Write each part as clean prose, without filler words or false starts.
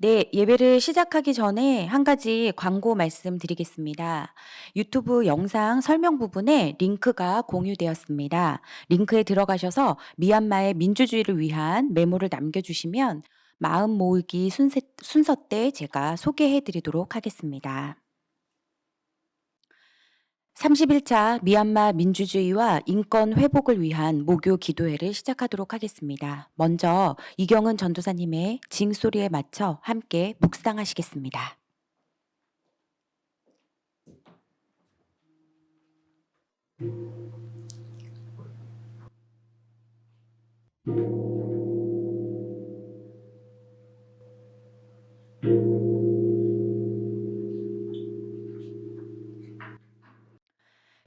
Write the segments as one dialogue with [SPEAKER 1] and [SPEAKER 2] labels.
[SPEAKER 1] 네, 예배를 시작하기 전에 한 가지 광고 말씀드리겠습니다. 유튜브 영상 설명 부분에 링크가 공유되었습니다. 링크에 들어가셔서 미얀마의 민주주의를 위한 메모를 남겨주시면 마음 모으기 순서 때 제가 소개해 드리도록 하겠습니다. 31차 미얀마 민주주의와 인권 회복을 위한 모교 기도회를 시작하도록 하겠습니다. 먼저 이경은 전도사님의 징소리에 맞춰 함께 묵상하시겠습니다.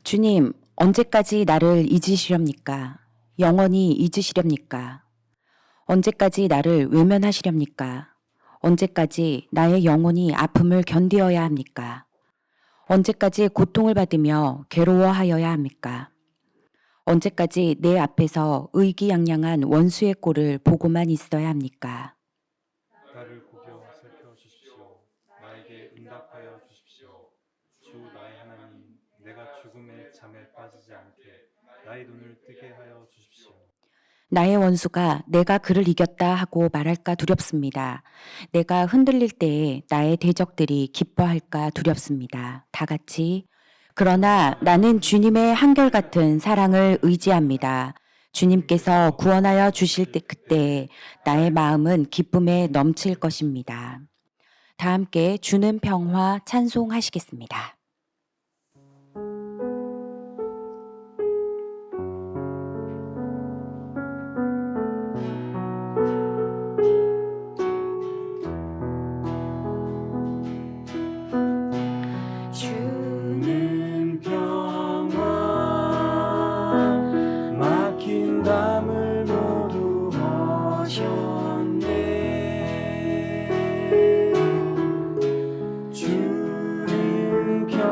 [SPEAKER 1] 주님, 언제까지 나를 잊으시렵니까? 영원히 잊으시렵니까? 언제까지 나를 외면하시렵니까? 언제까지 나의 영혼이 아픔을 견디어야 합니까? 언제까지 고통을 받으며 괴로워하여야 합니까? 언제까지 내 앞에서 의기양양한 원수의 꼴을 보고만 있어야 합니까?
[SPEAKER 2] 나를 보겨 살펴주십시오. 나에게 응답하여 주십시오. 주 나의 하나님, 내가 죽음의 잠에 빠지지 않게 나의 눈을 뜨게 하여 주십시오.
[SPEAKER 1] 나의 원수가 내가 그를 이겼다 하고 말할까 두렵습니다. 내가 흔들릴 때에 나의 대적들이 기뻐할까 두렵습니다. 다 같이. 그러나 나는 주님의 한결같은 사랑을 의지합니다. 주님께서 구원하여 주실 때 그때 나의 마음은 기쁨에 넘칠 것입니다. 다 함께 주는 평화 찬송하시겠습니다.
[SPEAKER 2] 주는 평화 막힌 담을 모두 허셨네. 주는 평화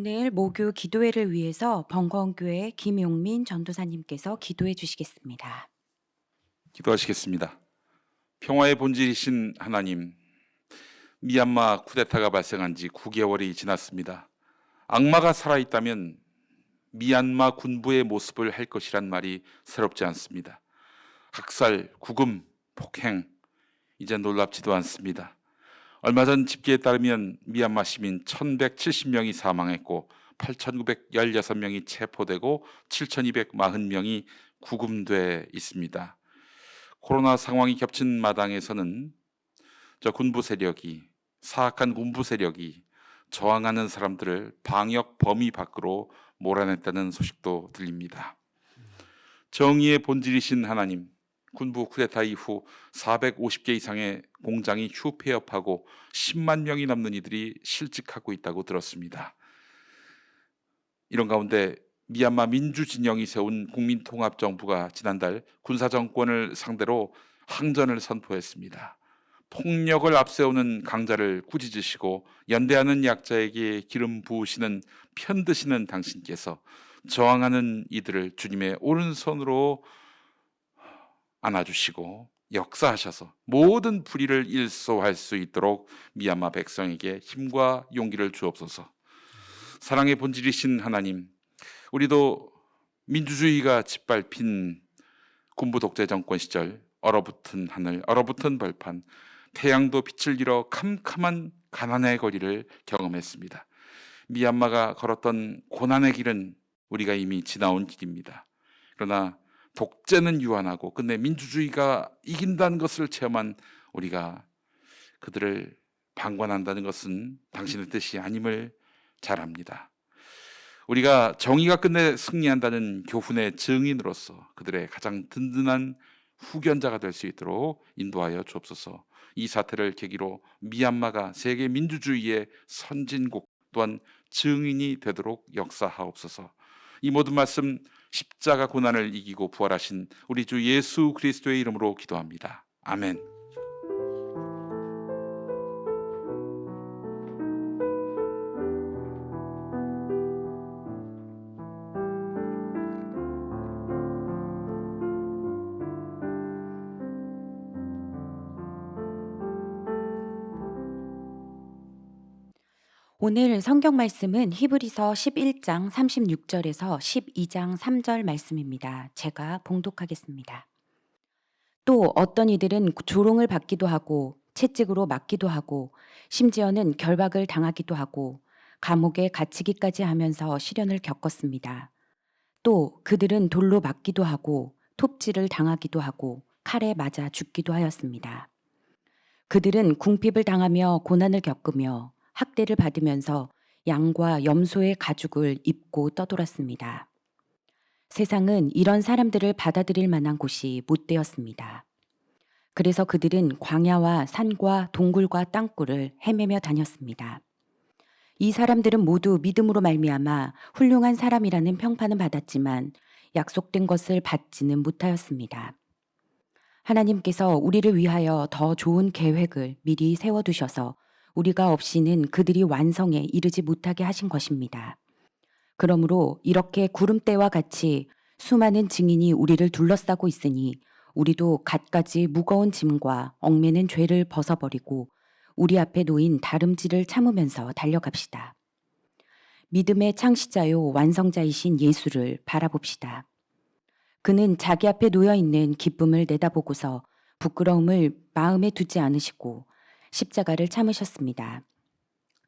[SPEAKER 1] 오늘 모교 기도회를 위해서 벙커원교회 김용민 전도사님께서 기도해 주시겠습니다.
[SPEAKER 3] 기도하시겠습니다. 평화의 본질이신 하나님, 미얀마 쿠데타가 발생한 지 9개월이 지났습니다. 악마가 살아있다면 미얀마 군부의 모습을 할 것이란 말이 새롭지 않습니다. 학살, 구금, 폭행, 이제 놀랍지도 않습니다. 얼마 전 집계에 따르면 미얀마 시민 1170명이 사망했고 8916명이 체포되고 7240명이 구금돼 있습니다. 코로나 상황이 겹친 마당에서는 군부 세력이, 사악한 군부 세력이 저항하는 사람들을 방역 범위 밖으로 몰아냈다는 소식도 들립니다. 정의의 본질이신 하나님, 군부 쿠데타 이후 450개 이상의 공장이 휴폐업하고 10만 명이 넘는 이들이 실직하고 있다고 들었습니다. 이런 가운데 미얀마 민주진영이 세운 국민통합정부가 지난달 군사정권을 상대로 항전을 선포했습니다. 폭력을 앞세우는 강자를 꾸짖으시고 연대하는 약자에게 기름 부으시는 편드시는 당신께서 저항하는 이들을 주님의 오른손으로 안아주시고 역사하셔서 모든 불의를 일소할 수 있도록 미얀마 백성에게 힘과 용기를 주옵소서. 사랑의 본질이신 하나님, 우리도 민주주의가 짓밟힌 군부 독재 정권 시절 얼어붙은 하늘, 얼어붙은 벌판, 태양도 빛을 잃어 캄캄한 가난의 거리를 경험했습니다. 미얀마가 걸었던 고난의 길은 우리가 이미 지나온 길입니다. 그러나 독재는 유한하고 끝내 민주주의가 이긴다는 것을 체험한 우리가 그들을 방관한다는 것은 당신의 뜻이 아님을 잘 압니다. 우리가 정의가 끝내 승리한다는 교훈의 증인으로서 그들의 가장 든든한 후견자가 될 수 있도록 인도하여 주옵소서. 이 사태를 계기로 미얀마가 세계 민주주의의 선진국 또한 증인이 되도록 역사하옵소서. 이 모든 말씀 십자가 고난을 이기고 부활하신 우리 주 예수 그리스도의 이름으로 기도합니다. 아멘.
[SPEAKER 1] 오늘 성경 말씀은 히브리서 11장 36절에서 12장 3절 말씀입니다. 제가 봉독하겠습니다. 또 어떤 이들은 조롱을 받기도 하고 채찍으로 맞기도 하고 심지어는 결박을 당하기도 하고 감옥에 갇히기까지 하면서 시련을 겪었습니다. 또 그들은 돌로 맞기도 하고 톱질을 당하기도 하고 칼에 맞아 죽기도 하였습니다. 그들은 궁핍을 당하며 고난을 겪으며 학대를 받으면서 양과 염소의 가죽을 입고 떠돌았습니다. 세상은 이런 사람들을 받아들일 만한 곳이 못 되었습니다. 그래서 그들은 광야와 산과 동굴과 땅굴을 헤매며 다녔습니다. 이 사람들은 모두 믿음으로 말미암아 훌륭한 사람이라는 평판은 받았지만 약속된 것을 받지는 못하였습니다. 하나님께서 우리를 위하여 더 좋은 계획을 미리 세워두셔서 우리가 없이는 그들이 완성에 이르지 못하게 하신 것입니다. 그러므로 이렇게 구름대와 같이 수많은 증인이 우리를 둘러싸고 있으니 우리도 갖가지 무거운 짐과 얽매는 죄를 벗어버리고 우리 앞에 놓인 다름질을 참으면서 달려갑시다. 믿음의 창시자요 완성자이신 예수를 바라봅시다. 그는 자기 앞에 놓여있는 기쁨을 내다보고서 부끄러움을 마음에 두지 않으시고 십자가를 참으셨습니다.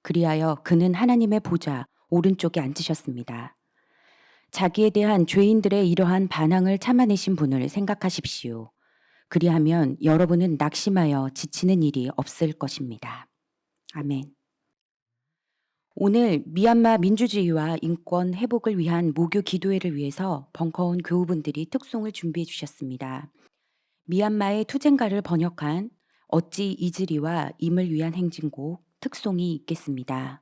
[SPEAKER 1] 그리하여 그는 하나님의 보좌 오른쪽에 앉으셨습니다. 자기에 대한 죄인들의 이러한 반항을 참아내신 분을 생각하십시오. 그리하면 여러분은 낙심하여 지치는 일이 없을 것입니다. 아멘. 오늘 미얀마 민주주의와 인권 회복을 위한 모교 기도회를 위해서 벙커원 교우분들이 특송을 준비해 주셨습니다. 미얀마의 투쟁가를 번역한 어찌 이즈리와 임을 위한 행진곡 특송이 있겠습니다.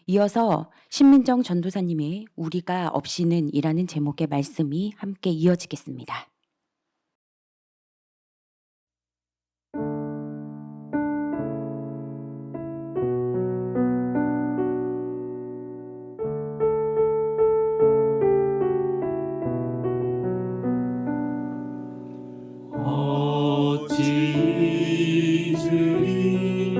[SPEAKER 1] 이어서 신민정 전도사님의 우리가 없이는 이라는 제목의 말씀이 함께 이어지겠습니다.
[SPEAKER 4] 잊으리.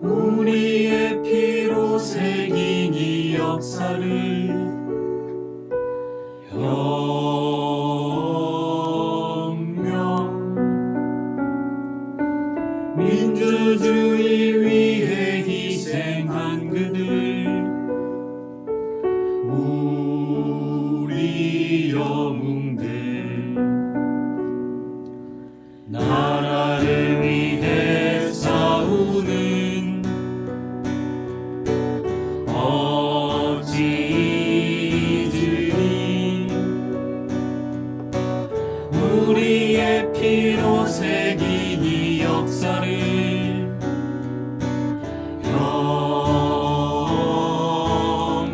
[SPEAKER 4] 우리의 피로 새긴 이 역사를 혁명, 민주주의 위해 희생한 그들, 우리 영웅들, 나라를 위해 싸우는 어찌들이 우리의 피로 새긴 이 역사를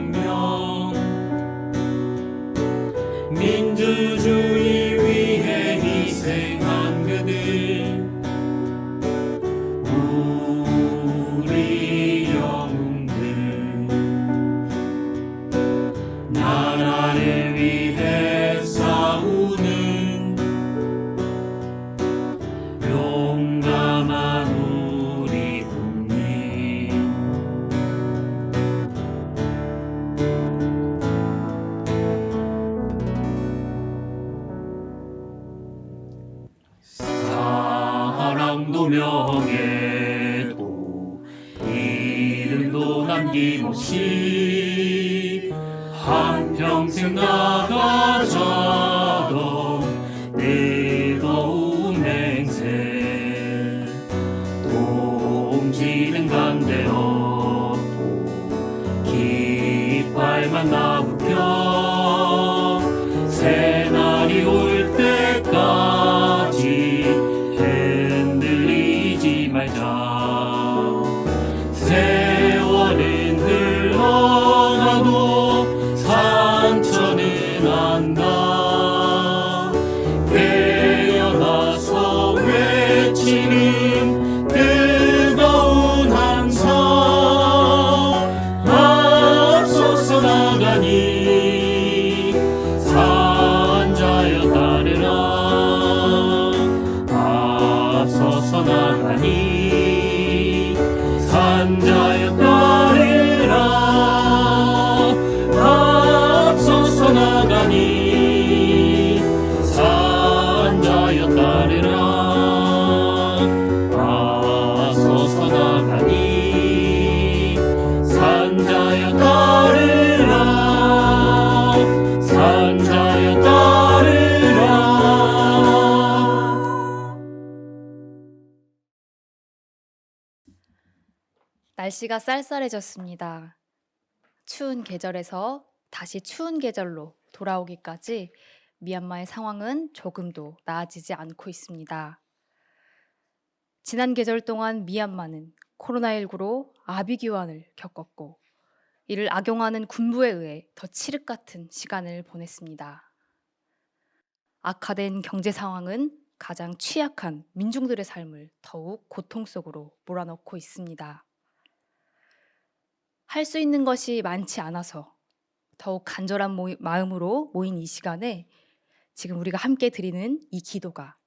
[SPEAKER 4] 혁명, 민주주의 위해 희생한 그들, 우리 영웅들, 나라를 위해 싸우는 용감한 우리 국민. 사랑도 명예도 이름도 남김없이 한평생 나가자던 뜨거운 맹세, 동지는 간데 없고 깃발만 나부켜 새날이 올 때까지 흔들리지 말자. 세월은 흘러가도 상처는 안다. 깨어나서 외치는 뜨거운 함성, 앞서서 나가니 산자여 따르라. 앞서서 나가니 산자여 따르라. 앞서서 나가니 산자여 따르라. 앞서서 나가니 산자여 따르라. 산자여 따르라.
[SPEAKER 5] 날씨가 쌀쌀해졌습니다. 추운 계절에서 다시 추운 계절로 돌아오기까지 미얀마의 상황은 조금도 나아지지 않고 있습니다. 지난 계절 동안 미얀마는 코로나19로 아비규환을 겪었고, 이를 악용하는 군부에 의해 더 칠흑 같은 시간을 보냈습니다. 악화된 경제 상황은 가장 취약한 민중들의 삶을 더욱 고통 속으로 몰아넣고 있습니다. 할 수 있는 것이 많지 않아서 더욱 간절한 마음으로 모인 이 시간에 지금 우리가 함께 드리는 이 기도가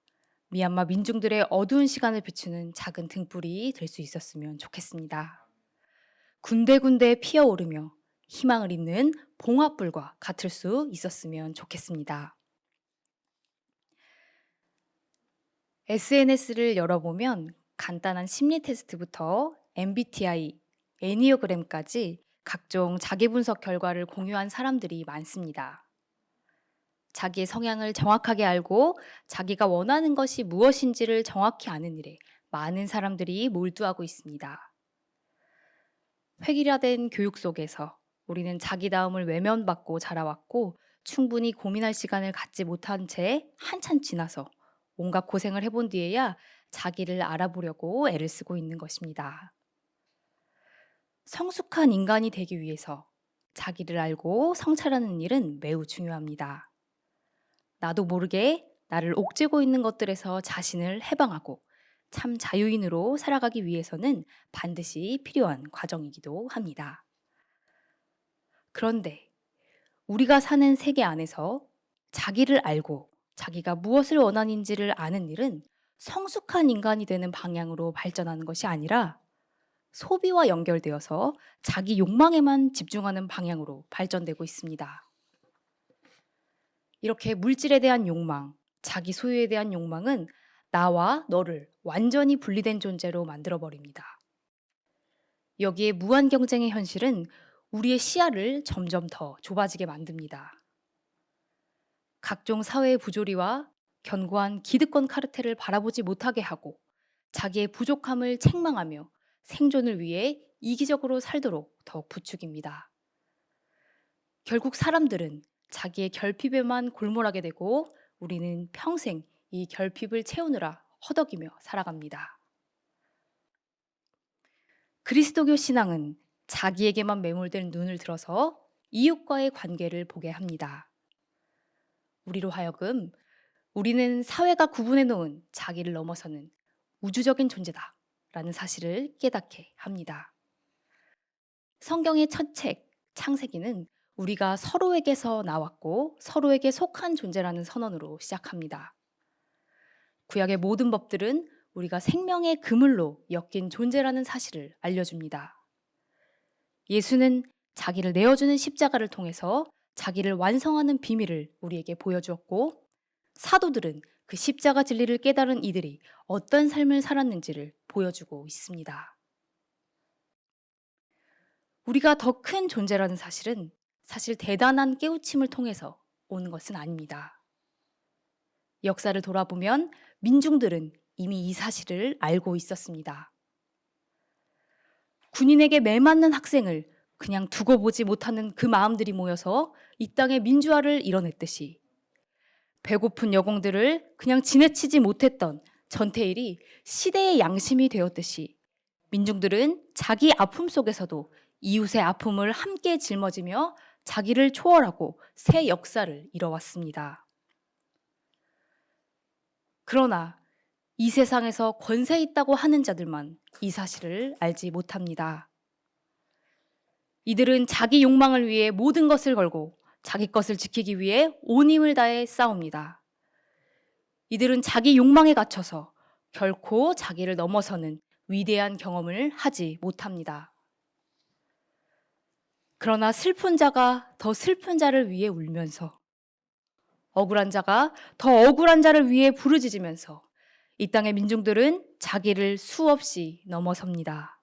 [SPEAKER 5] 미얀마 민중들의 어두운 시간을 비추는 작은 등불이 될 수 있었으면 좋겠습니다. 군데군데 피어오르며 희망을 잇는 봉화불과 같을 수 있었으면 좋겠습니다. SNS를 열어보면 간단한 심리 테스트부터 MBTI, 애니어그램까지 각종 자기 분석 결과를 공유한 사람들이 많습니다. 자기의 성향을 정확하게 알고 자기가 원하는 것이 무엇인지를 정확히 아는 일에 많은 사람들이 몰두하고 있습니다. 획일화된 교육 속에서 우리는 자기다움을 외면받고 자라왔고, 충분히 고민할 시간을 갖지 못한 채 한참 지나서 온갖 고생을 해본 뒤에야 자기를 알아보려고 애를 쓰고 있는 것입니다. 성숙한 인간이 되기 위해서 자기를 알고 성찰하는 일은 매우 중요합니다. 나도 모르게 나를 옥죄고 있는 것들에서 자신을 해방하고 참 자유인으로 살아가기 위해서는 반드시 필요한 과정이기도 합니다. 그런데 우리가 사는 세계 안에서 자기를 알고 자기가 무엇을 원하는지를 아는 일은 성숙한 인간이 되는 방향으로 발전하는 것이 아니라 소비와 연결되어서 자기 욕망에만 집중하는 방향으로 발전되고 있습니다. 이렇게 물질에 대한 욕망, 자기 소유에 대한 욕망은 나와 너를 완전히 분리된 존재로 만들어버립니다. 여기에 무한 경쟁의 현실은 우리의 시야를 점점 더 좁아지게 만듭니다. 각종 사회의 부조리와 견고한 기득권 카르텔을 바라보지 못하게 하고 자기의 부족함을 책망하며 생존을 위해 이기적으로 살도록 더욱 부추깁니다. 결국 사람들은 자기의 결핍에만 골몰하게 되고 우리는 평생 이 결핍을 채우느라 허덕이며 살아갑니다. 그리스도교 신앙은 자기에게만 매몰된 눈을 들어서 이웃과의 관계를 보게 합니다. 우리로 하여금 우리는 사회가 구분해 놓은 자기를 넘어서는 우주적인 존재다 라는 사실을 깨닫게 합니다. 성경의 첫 책, 창세기는 우리가 서로에게서 나왔고 서로에게 속한 존재라는 선언으로 시작합니다. 구약의 모든 법들은 우리가 생명의 그물로 엮인 존재라는 사실을 알려줍니다. 예수는 자기를 내어주는 십자가를 통해서 자기를 완성하는 비밀을 우리에게 보여주었고 사도들은 그 십자가 진리를 깨달은 이들이 어떤 삶을 살았는지를 보여주고 있습니다. 우리가 더 큰 존재라는 사실은 사실 대단한 깨우침을 통해서 오는 것은 아닙니다. 역사를 돌아보면 민중들은 이미 이 사실을 알고 있었습니다. 군인에게 매맞는 학생을 그냥 두고 보지 못하는 그 마음들이 모여서 이 땅의 민주화를 이뤄냈듯이 배고픈 여공들을 그냥 지나치지 못했던 전태일이 시대의 양심이 되었듯이 민중들은 자기 아픔 속에서도 이웃의 아픔을 함께 짊어지며 자기를 초월하고 새 역사를 이뤄왔습니다. 그러나 이 세상에서 권세 있다고 하는 자들만 이 사실을 알지 못합니다. 이들은 자기 욕망을 위해 모든 것을 걸고 자기 것을 지키기 위해 온 힘을 다해 싸웁니다. 이들은 자기 욕망에 갇혀서 결코 자기를 넘어서는 위대한 경험을 하지 못합니다. 그러나 슬픈 자가 더 슬픈 자를 위해 울면서 억울한 자가 더 억울한 자를 위해 부르짖으면서 이 땅의 민중들은 자기를 수없이 넘어섭니다.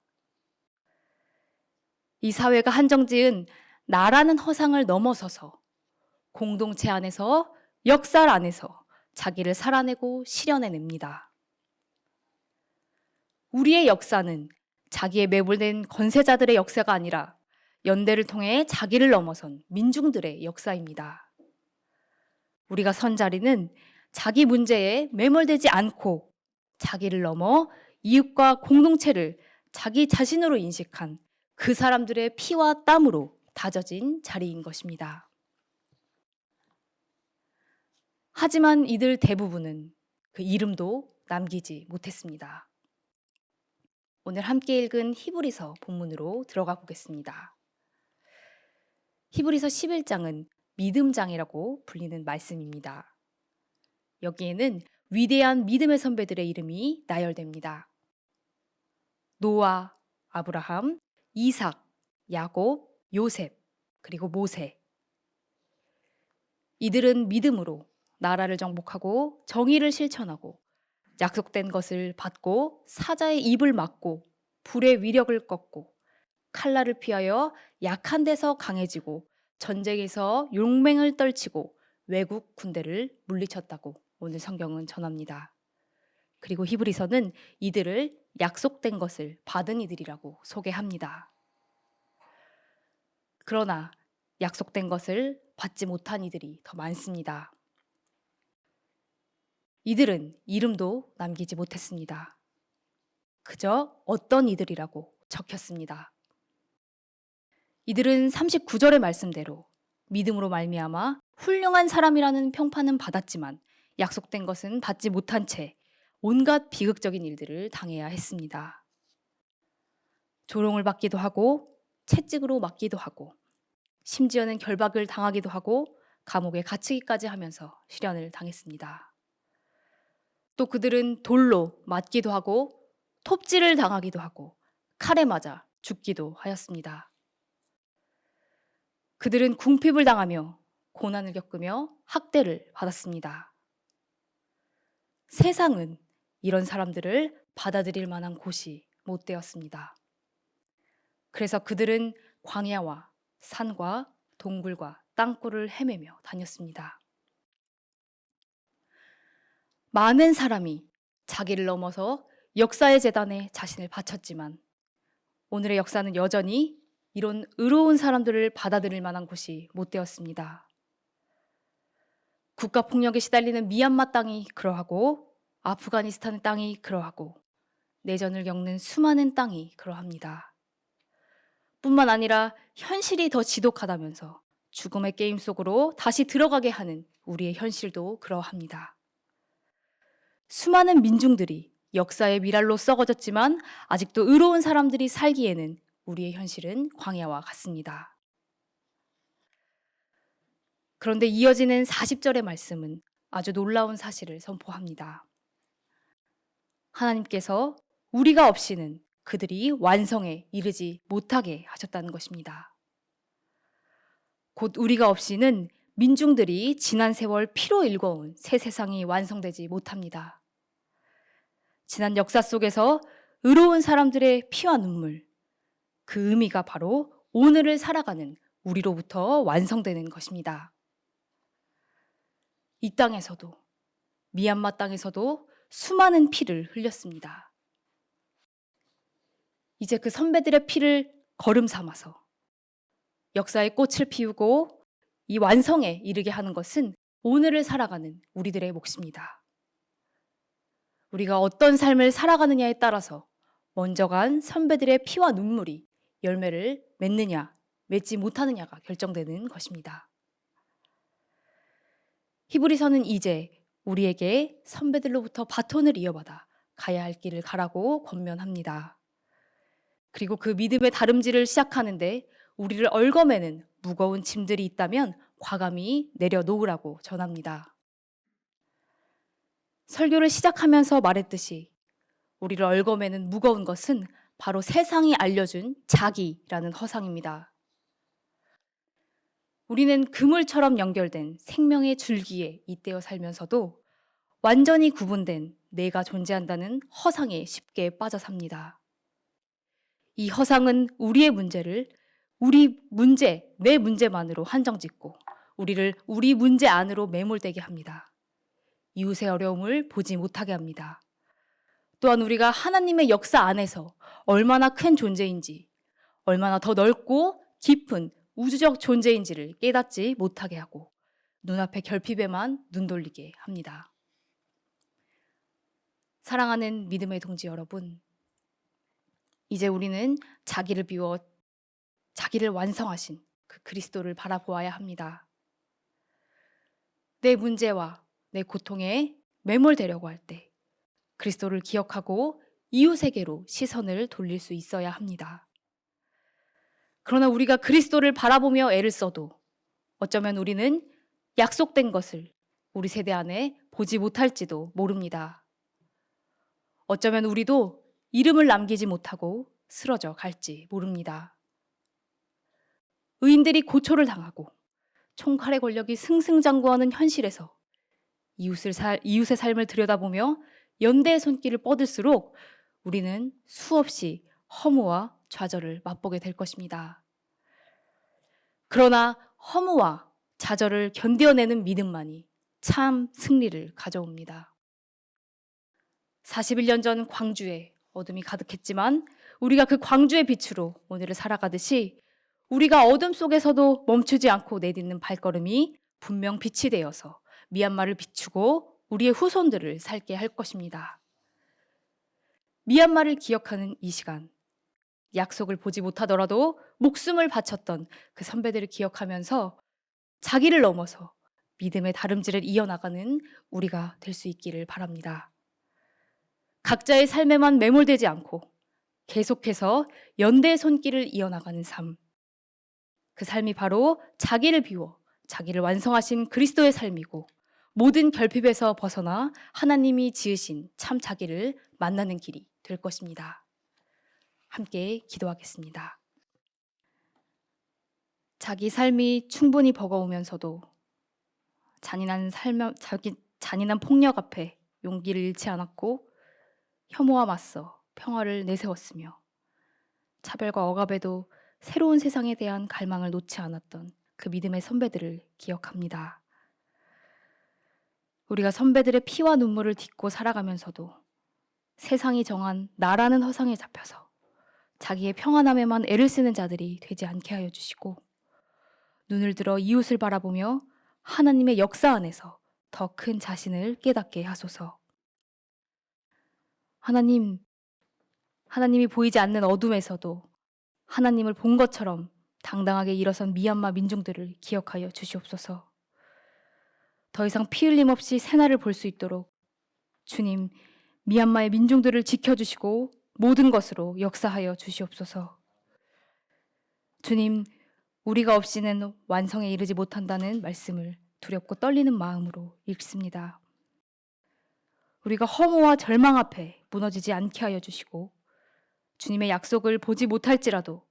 [SPEAKER 5] 이 사회가 한정지은 나라는 허상을 넘어서서 공동체 안에서 역사 안에서 자기를 살아내고 실현해냅니다. 우리의 역사는 자기에 매몰된 권세자들의 역사가 아니라 연대를 통해 자기를 넘어선 민중들의 역사입니다. 우리가 선 자리는 자기 문제에 매몰되지 않고 자기를 넘어 이웃과 공동체를 자기 자신으로 인식한 그 사람들의 피와 땀으로 다져진 자리인 것입니다. 하지만 이들 대부분은 그 이름도 남기지 못했습니다. 오늘 함께 읽은 히브리서 본문으로 들어가 보겠습니다. 히브리서 11장은 믿음장이라고 불리는 말씀입니다. 여기에는 위대한 믿음의 선배들의 이름이 나열됩니다. 노아, 아브라함, 이삭, 야곱, 요셉, 그리고 모세. 이들은 믿음으로 나라를 정복하고 정의를 실천하고 약속된 것을 받고 사자의 입을 막고 불의 위력을 꺾고 칼날을 피하여 약한 데서 강해지고 전쟁에서 용맹을 떨치고 외국 군대를 물리쳤다고 오늘 성경은 전합니다. 그리고 히브리서는 이들을 약속된 것을 받은 이들이라고 소개합니다. 그러나 약속된 것을 받지 못한 이들이 더 많습니다. 이들은 이름도 남기지 못했습니다. 그저 어떤 이들이라고 적혔습니다. 이들은 39절의 말씀대로 믿음으로 말미암아 훌륭한 사람이라는 평판은 받았지만 약속된 것은 받지 못한 채 온갖 비극적인 일들을 당해야 했습니다. 조롱을 받기도 하고 채찍으로 맞기도 하고 심지어는 결박을 당하기도 하고 감옥에 갇히기까지 하면서 실현을 당했습니다. 또 그들은 돌로 맞기도 하고 톱질을 당하기도 하고 칼에 맞아 죽기도 하였습니다. 그들은 궁핍을 당하며 고난을 겪으며 학대를 받았습니다. 세상은 이런 사람들을 받아들일 만한 곳이 못 되었습니다. 그래서 그들은 광야와 산과 동굴과 땅굴을 헤매며 다녔습니다. 많은 사람이 자기를 넘어서 역사의 재단에 자신을 바쳤지만 오늘의 역사는 여전히 이런 의로운 사람들을 받아들일 만한 곳이 못 되었습니다. 국가폭력에 시달리는 미얀마 땅이 그러하고 아프가니스탄 땅이 그러하고 내전을 겪는 수많은 땅이 그러합니다. 뿐만 아니라 현실이 더 지독하다면서 죽음의 게임 속으로 다시 들어가게 하는 우리의 현실도 그러합니다. 수많은 민중들이 역사의 미랄로 썩어졌지만 아직도 의로운 사람들이 살기에는 우리의 현실은 광야와 같습니다. 그런데 이어지는 40절의 말씀은 아주 놀라운 사실을 선포합니다. 하나님께서 우리가 없이는 그들이 완성에 이르지 못하게 하셨다는 것입니다. 곧 우리가 없이는 민중들이 지난 세월 피로 일궈온 새 세상이 완성되지 못합니다. 지난 역사 속에서 의로운 사람들의 피와 눈물, 그 의미가 바로 오늘을 살아가는 우리로부터 완성되는 것입니다. 이 땅에서도, 미얀마 땅에서도 수많은 피를 흘렸습니다. 이제 그 선배들의 피를 거름 삼아서 역사의 꽃을 피우고 이 완성에 이르게 하는 것은 오늘을 살아가는 우리들의 몫입니다. 우리가 어떤 삶을 살아가느냐에 따라서 먼저 간 선배들의 피와 눈물이 열매를 맺느냐, 맺지 못하느냐가 결정되는 것입니다. 히브리서는 이제 우리에게 선배들로부터 바톤을 이어받아 가야 할 길을 가라고 권면합니다. 그리고 그 믿음의 다름질을 시작하는데 우리를 얽어매는 무거운 짐들이 있다면 과감히 내려놓으라고 전합니다. 설교를 시작하면서 말했듯이 우리를 얽어매는 무거운 것은 바로 세상이 알려준 자기라는 허상입니다. 우리는 그물처럼 연결된 생명의 줄기에 잇대어 살면서도 완전히 구분된 내가 존재한다는 허상에 쉽게 빠져 삽니다. 이 허상은 우리의 문제를 우리 문제, 내 문제만으로 한정짓고 우리를 우리 문제 안으로 매몰되게 합니다. 이웃의 어려움을 보지 못하게 합니다. 또한 우리가 하나님의 역사 안에서 얼마나 큰 존재인지, 얼마나 더 넓고 깊은 우주적 존재인지를 깨닫지 못하게 하고 눈앞의 결핍에만 눈 돌리게 합니다. 사랑하는 믿음의 동지 여러분, 이제 우리는 자기를 비워 자기를 완성하신 그 그리스도를 바라보아야 합니다. 내 문제와 내 고통에 매몰되려고 할 때 그리스도를 기억하고 이웃에게로 시선을 돌릴 수 있어야 합니다. 그러나 우리가 그리스도를 바라보며 애를 써도 어쩌면 우리는 약속된 것을 우리 세대 안에 보지 못할지도 모릅니다. 어쩌면 우리도 이름을 남기지 못하고 쓰러져 갈지 모릅니다. 의인들이 고초를 당하고 총칼의 권력이 승승장구하는 현실에서 이웃의 삶을 들여다보며 연대의 손길을 뻗을수록 우리는 수없이 허무와 좌절을 맛보게 될 것입니다. 그러나 허무와 좌절을 견뎌내는 믿음만이 참 승리를 가져옵니다. 41년 전 광주에 어둠이 가득했지만 우리가 그 광주의 빛으로 오늘을 살아가듯이 우리가 어둠 속에서도 멈추지 않고 내딛는 발걸음이 분명 빛이 되어서 미얀마를 비추고 우리의 후손들을 살게 할 것입니다. 미얀마를 기억하는 이 시간, 약속을 보지 못하더라도 목숨을 바쳤던 그 선배들을 기억하면서 자기를 넘어서 믿음의 다름질을 이어나가는 우리가 될 수 있기를 바랍니다. 각자의 삶에만 매몰되지 않고 계속해서 연대의 손길을 이어나가는 삶, 그 삶이 바로 자기를 비워 자기를 완성하신 그리스도의 삶이고 모든 결핍에서 벗어나 하나님이 지으신 참 자기를 만나는 길이 될 것입니다. 함께 기도하겠습니다. 자기 삶이 충분히 버거우면서도 잔인한 폭력 앞에 용기를 잃지 않았고 혐오와 맞서 평화를 내세웠으며 차별과 억압에도 새로운 세상에 대한 갈망을 놓지 않았던 그 믿음의 선배들을 기억합니다. 우리가 선배들의 피와 눈물을 딛고 살아가면서도 세상이 정한 나라는 허상에 잡혀서 자기의 평안함에만 애를 쓰는 자들이 되지 않게 하여 주시고 눈을 들어 이웃을 바라보며 하나님의 역사 안에서 더 큰 자신을 깨닫게 하소서. 하나님이 보이지 않는 어둠에서도 하나님을 본 것처럼 당당하게 일어선 미얀마 민중들을 기억하여 주시옵소서. 더 이상 피 흘림 없이 새날을 볼 수 있도록 주님, 미얀마의 민중들을 지켜주시고 모든 것으로 역사하여 주시옵소서. 주님, 우리가 없이는 완성에 이르지 못한다는 말씀을 두렵고 떨리는 마음으로 읽습니다. 우리가 허무와 절망 앞에 무너지지 않게 하여 주시고 주님의 약속을 보지 못할지라도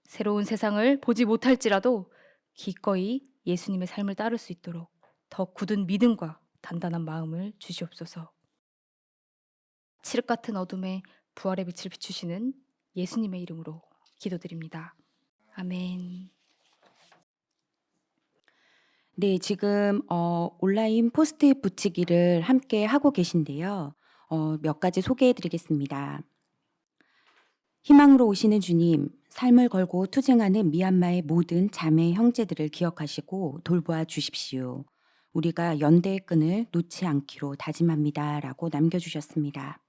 [SPEAKER 5] 새로운 세상을 보지 못할지라도 기꺼이 예수님의 삶을 따를 수 있도록 더 굳은 믿음과 단단한 마음을 주시옵소서. 칠흑 같은 어둠에 부활의 빛을 비추시는 예수님의 이름으로 기도드립니다. 아멘.
[SPEAKER 1] 네, 지금 온라인 포스트잇 붙이기를 함께 하고 계신데요. 몇 가지 소개해 드리겠습니다. 희망으로 오시는 주님, 삶을 걸고 투쟁하는 미얀마의 모든 자매 형제들을 기억하시고 돌보아 주십시오. 우리가 연대의 끈을 놓지 않기로 다짐합니다. 라고 남겨주셨습니다.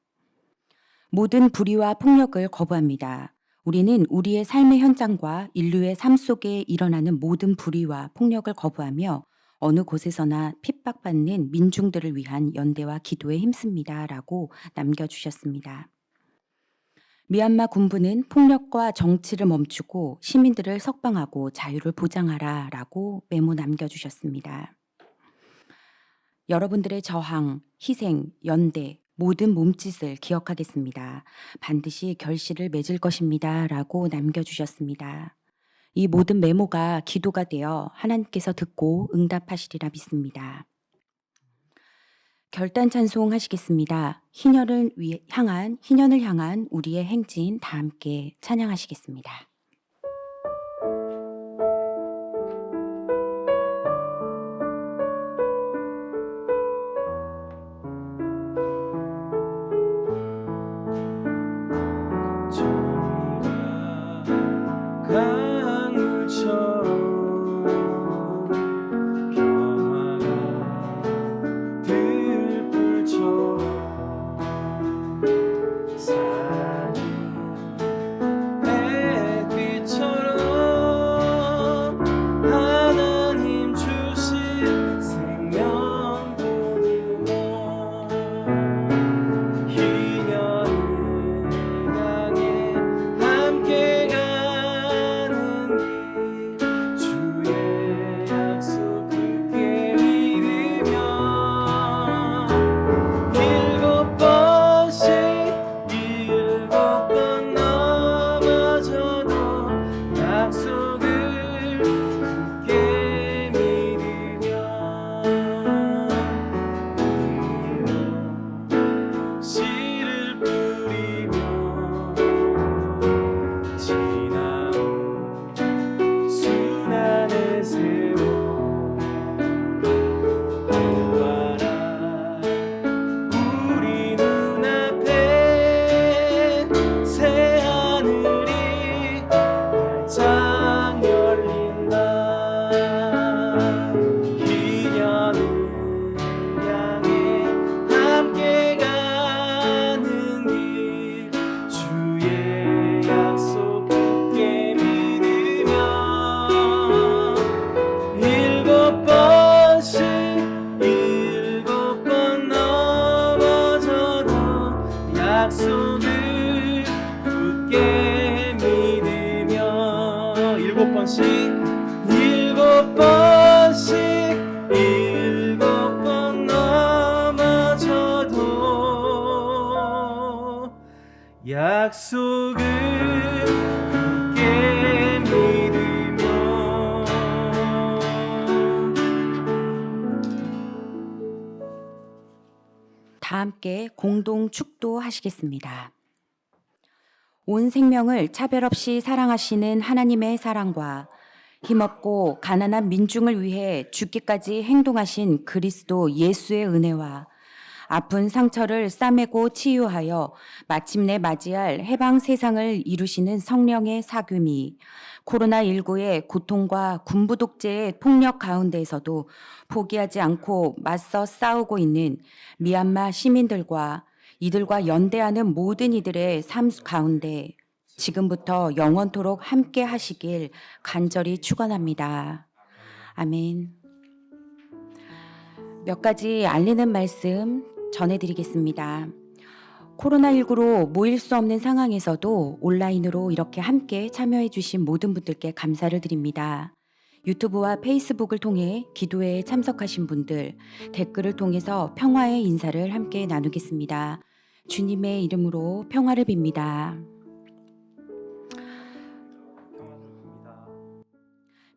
[SPEAKER 1] 모든 불의와 폭력을 거부합니다. 우리는 우리의 삶의 현장과 인류의 삶 속에 일어나는 모든 불의와 폭력을 거부하며 어느 곳에서나 핍박받는 민중들을 위한 연대와 기도에 힘씁니다. 라고 남겨주셨습니다. 미얀마 군부는 폭력과 정치를 멈추고 시민들을 석방하고 자유를 보장하라 라고 메모 남겨주셨습니다. 여러분들의 저항, 희생, 연대, 모든 몸짓을 기억하겠습니다. 반드시 결실을 맺을 것입니다. 라고 남겨주셨습니다. 이 모든 메모가 기도가 되어 하나님께서 듣고 응답하시리라 믿습니다. 결단 찬송 하시겠습니다. 희년을 향한 우리의 행진 다 함께 찬양하시겠습니다.
[SPEAKER 2] 일곱 번씩 약속을 굳게 믿으며
[SPEAKER 1] 다 함께 공동 축도하시겠습니다. 온 생명을 차별 없이 사랑하시는 하나님의 사랑과 힘없고 가난한 민중을 위해 죽기까지 행동하신 그리스도 예수의 은혜와 아픈 상처를 싸매고 치유하여 마침내 맞이할 해방 세상을 이루시는 성령의 사귐이 코로나19의 고통과 군부 독재의 폭력 가운데에서도 포기하지 않고 맞서 싸우고 있는 미얀마 시민들과 이들과 연대하는 모든 이들의 삶 가운데 지금부터 영원토록 함께 하시길 간절히 축원합니다. 아멘. 몇 가지 알리는 말씀 전해드리겠습니다. 코로나19로 모일 수 없는 상황에서도 온라인으로 이렇게 함께 참여해 주신 모든 분들께 감사를 드립니다. 유튜브와 페이스북을 통해 기도회에 참석하신 분들, 댓글을 통해서 평화의 인사를 함께 나누겠습니다. 주님의 이름으로 평화를 빕니다.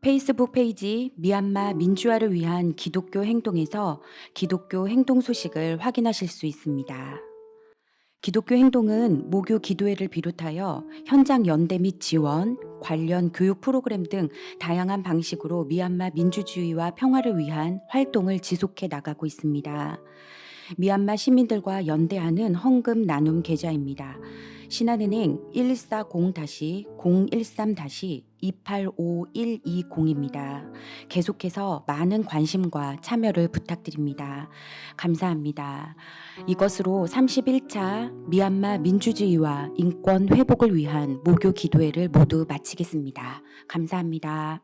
[SPEAKER 1] 페이스북 페이지 미얀마 민주화를 위한 기독교 행동에서 기독교 행동 소식을 확인하실 수 있습니다. 기독교 행동은 모교 기도회를 비롯하여 현장 연대 및 지원, 관련 교육 프로그램 등 다양한 방식으로 미얀마 민주주의와 평화를 위한 활동을 지속해 나가고 있습니다. 미얀마 시민들과 연대하는 헌금 나눔 계좌입니다. 신한은행 140-013-285120입니다. 계속해서 많은 관심과 참여를 부탁드립니다. 감사합니다. 이것으로 31차 미얀마 민주주의와 인권 회복을 위한 모교 기도회를 모두 마치겠습니다. 감사합니다.